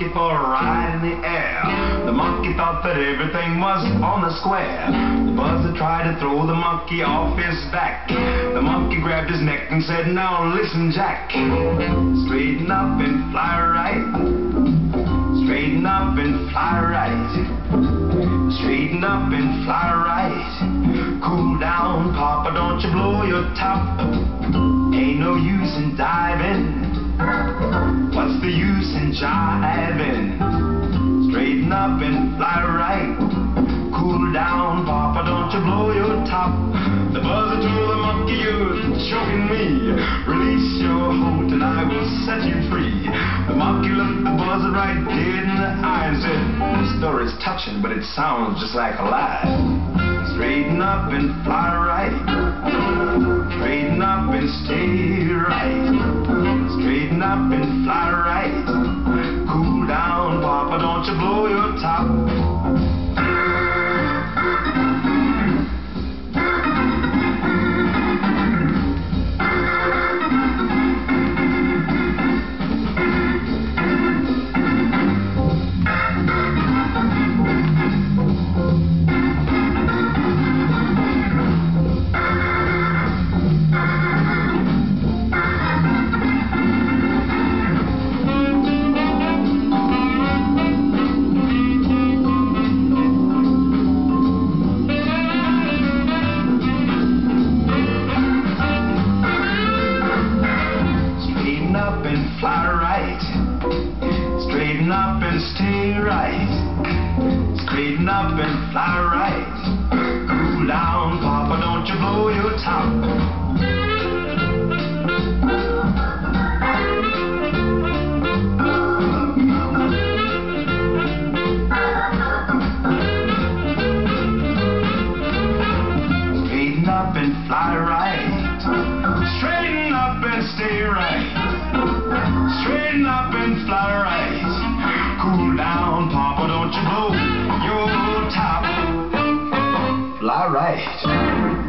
monkey for a ride in the air. The monkey thought that everything was on the square. The buzzer tried to throw the monkey off his back. The monkey grabbed his neck and said, "Now listen, Jack. Straighten up and fly right. Straighten up and fly right. Straighten up and fly right. Cool down, Papa, don't you blow your top. Ain't no use in diving. What's the use in jiving? Straighten up and fly right. Cool down, Papa, don't you blow your top." The buzzer told the monkey, "You're choking me. Release your hold and I will set you free." The monkey looked the buzzer right dead in the eye and said, "The story's touching, but it sounds just like a lie. Straighten up and fly right. Straighten up and stay right. Straighten up and fly right. Cool down, Papa, don't you blow your top." Fly right. Straighten up and stay right. Straighten up and fly right. Cool down, Papa, don't you blow your top. Straighten up and fly right. Straighten up and stay right. Straighten up and fly right. Cool down, Papa, don't you blow your top. Fly right.